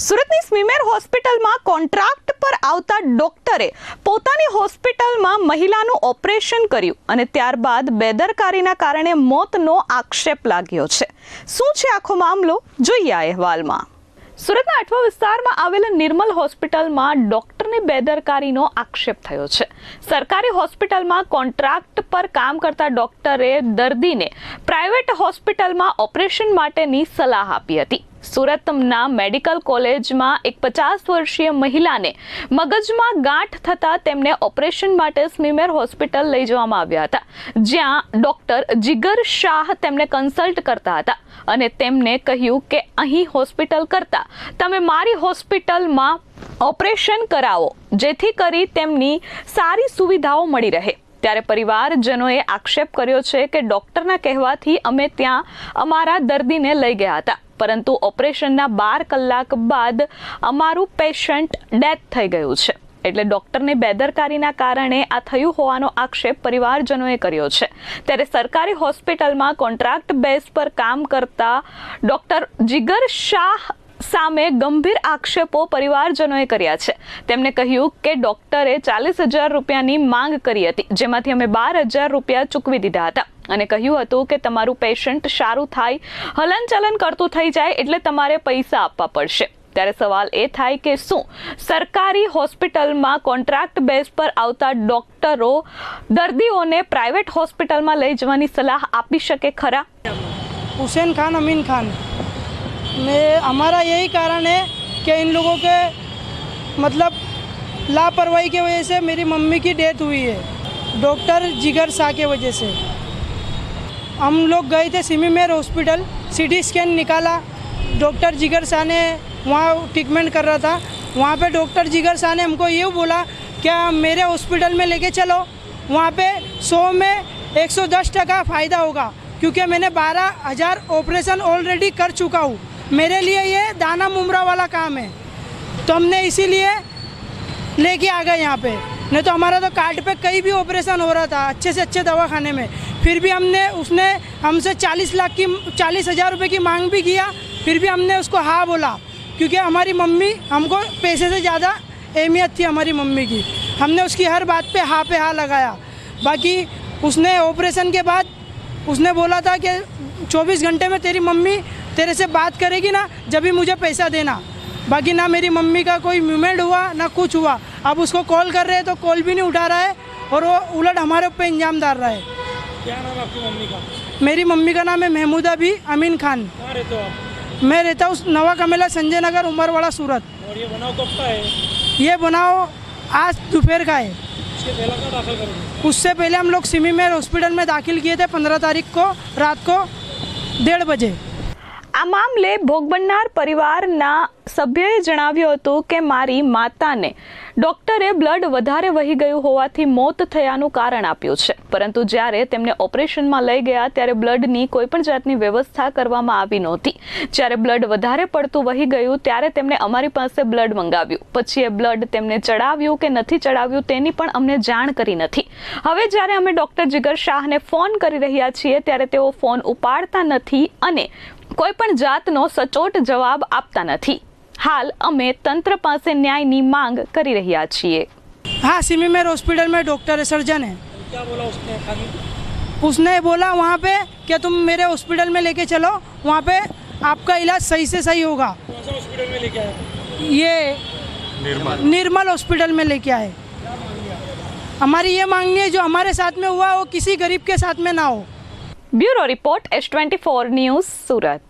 સુરતની સ્મીમેર હોસ્પિટલમાં કોન્ટ્રાક્ટ પર આવતા ડોક્ટરે પોતાની હોસ્પિટલમાં મહિલાનું ઓપરેશન કર્યું અને ત્યારબાદ બેદરકારીના કારણે મોતનો આક્ષેપ લાગ્યો છે। શું છે આખો મામલો, જોઈએ આ અહેવાલમાં। સુરતના અઠવા વિસ્તારમાં આવેલા નિર્મલ હોસ્પિટલમાં ડોક્ટરની બેદરકારીનો આક્ષેપ થયો છે। સરકારી હોસ્પિટલમાં કોન્ટ્રાક્ટ પર કામ કરતા ડોક્ટરે દર્દીને પ્રાઇવેટ હોસ્પિટલમાં ઓપરેશન માટેની સલાહ આપી હતી। સુરતના મેડિકલ કોલેજમાં એક 50 વર્ષીય મહિલાને મગજમાં ગાંઠ થતાં તેમને ઓપરેશન માટે સ્મીમેર હોસ્પિટલ લઈ જવામાં આવ્યા હતા, જ્યાં ડોક્ટર જીગર શાહ તેમને કન્સલ્ટ કરતા હતા અને તેમને કહ્યું કે અહીં હોસ્પિટલ કરતા તમે મારી હોસ્પિટલમાં ઓપરેશન કરાવો, જેથી કરી તેમની સારી સુવિધાઓ મળી રહે। ત્યારે પરિવારજનોએ આક્ષેપ કર્યો છે કે ડોક્ટરના કહેવાથી અમે ત્યાં અમારા દર્દીને લઈ ગયા હતા, પરંતુ ઓપરેશનના 12 કલાક બાદ અમારું પેશન્ટ ડેથ થઈ ગયું છે। એટલે ડોક્ટરની બેદરકારીના કારણે આ થયું હોવાનો આક્ષેપ પરિવારજનોએ કર્યો છે। ત્યારે સરકારી હોસ્પિટલમાં કોન્ટ્રાક્ટ બેઝ પર કામ કરતા ડોક્ટર જીગર શાહ સામે ગંભીર આક્ષેપો પરિવારજનોએ કર્યા છે। તેમણે કહ્યું કે ડોક્ટરે 40,000 રૂપિયાની માંગ કરી હતી, જેમાંથી અમે 12,000 રૂપિયા ચૂકવી દીધા હતા અને કહ્યું હતું કે તમારું પેશન્ટ સારું થાય, હલનચલન કરતું થઈ જાય એટલે તમારે પૈસા આપવા પડશે। ત્યારે સવાલ એ થાય કે શું સરકારી હોસ્પિટલમાં કોન્ટ્રાક્ટ બેઝ પર આવતા ડોક્ટરો દર્દીઓને પ્રાઇવેટ હોસ્પિટલમાં લઈ જવાની સલાહ આપી શકે ખરા? हुसैन खान, अमीन खान में हमारा यही कारण है कि इन लोगों के मतलब लापरवाही की वजह से मेरी मम्मी की डेथ हुई है, डॉक्टर जिगर शाह के वजह से। हम लोग गए थे स्मीमेर हॉस्पिटल, सीटी स्कैन निकाला, डॉक्टर जिगर शाह ने वहाँ ट्रीटमेंट कर रहा था। वहाँ पे डॉक्टर जिगर शाह ने हमको ये बोला क्या मेरे हॉस्पिटल में लेके चलो, वहाँ पे 100 में 110% फ़ायदा होगा, क्योंकि मैंने 12,000 ऑपरेशन ऑलरेडी कर चुका हूँ। मेरे लिए ये दाना मुमरा वाला काम है, तो हमने इसीलिए लेके आ गए यहाँ पे। नहीं तो हमारा तो कार्ड पे कहीं भी ऑपरेशन हो रहा था अच्छे से अच्छे दवाखाने में, फिर भी उसने हमसे 40,000 रुपये की मांग भी किया, फिर भी हमने उसको हाँ बोला, क्योंकि हमारी मम्मी हमको पैसे से ज़्यादा अहमियत थी हमारी मम्मी की। हमने उसकी हर बात पे हाँ लगाया। बाकी उसने ऑपरेशन के बाद उसने बोला था कि 24 घंटे में तेरी मम्मी तेरे से बात करेगी ना, जब भी मुझे पैसा देना। बाकी ना मेरी मम्मी का कोई मूवमेंट हुआ ना कुछ हुआ। अब उसको कॉल कर रहे हैं तो कॉल भी नहीं उठा रहा है और वो उलट हमारे ऊपर इल्ज़ाम डाल रहा है। क्या नाम है आपकी मम्मी का? मेरी मम्मी का नाम है महमूदा भी अमीन खान। कहाँ रहते हो आप? मैं रहता हूँ नवा कमेला, संजय नगर, उमरवाड़ा, सूरत। और ये बनाव कब का है? ये बनाओ आज दोपहर का है। इसके पहले कहाँ दाखिल करोगे? उससे पहले हम लोग स्मीमेर हॉस्पिटल में दाखिल किए थे 15 तारीख को रात को 1:30 बजे। આ મામલે ભોગ બનનાર પરિવારના સભ્યોએ જણાવ્યું હતું કે મારી માતાને ડોક્ટરે બ્લડ વધારે વહી ગયું હોવાથી મોત થયાનું કારણ આપ્યું છે, પરંતુ જ્યારે તેમને ઓપરેશનમાં લઈ ગયા ત્યારે બ્લડની કોઈપણ જાતની વ્યવસ્થા કરવામાં આવી નહોતી। જ્યારે બ્લડ વધારે પડતું વહી ગયું ત્યારે તેમણે અમારી પાસે બ્લડ મંગાવ્યું, પછી એ બ્લડ તેમને ચડાવ્યું કે નથી ચડાવ્યું તેની પણ અમને જાણ કરી નથી। હવે જ્યારે અમે ડોક્ટર જીગર શાહને ફોન કરી રહ્યા છીએ ત્યારે તેઓ ફોન ઉપાડતા નથી અને કોઈ પણ જાતનો સચોટ જવાબ આપતા નથી। हाल अमे तंत्र पासे न्याय नी मांग करी रह्या छिए। हाँ, स्मीमेर हॉस्पिटल में डॉक्टर है, सर्जन है। क्या बोला उसने? उसने बोला वहाँ पे कि तुम मेरे हॉस्पिटल में लेके चलो, वहाँ पे आपका इलाज सही से सही होगा। कौन सा हॉस्पिटल में लेके आए? ये निर्मल हॉस्पिटल में लेके आए। हमारी ये मांगनी है जो हमारे साथ में हुआ वो किसी गरीब के साथ में ना हो। ब्यूरो रिपोर्ट S24 न्यूज़, सूरत।